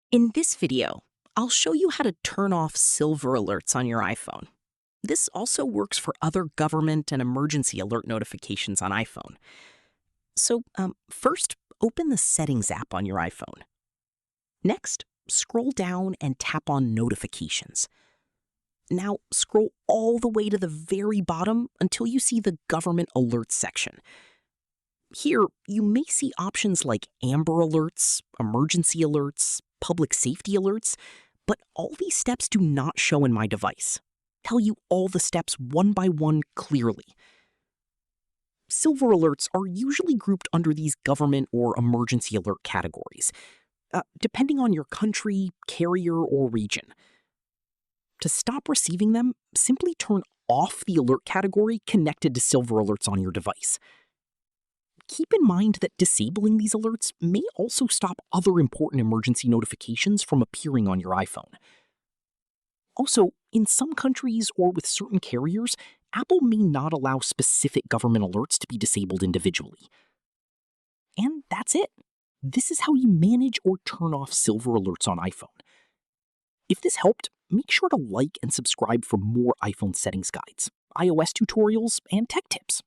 In this video, I'll show you how to turn off silver alerts on your iPhone. This also works for other government and emergency alert notifications on iPhone. First, open the Settings app on your iPhone. Next, scroll down and tap on Notifications. Now, scroll all the way to the very bottom until you see the Government Alerts section. Here, you may see options like Amber Alerts, Emergency Alerts, Public Safety Alerts, but all these steps do not show in my device. Tell you all the steps one by one clearly. Silver alerts are usually grouped under these government or emergency alert categories, depending on your country, carrier, or region. To stop receiving them, simply turn off the alert category connected to silver alerts on your device. Keep in mind that disabling these alerts may also stop other important emergency notifications from appearing on your iPhone. Also, in some countries or with certain carriers, Apple may not allow specific government alerts to be disabled individually. And that's it. This is how you manage or turn off silver alerts on iPhone. If this helped, make sure to like and subscribe for more iPhone settings guides, iOS tutorials, and tech tips.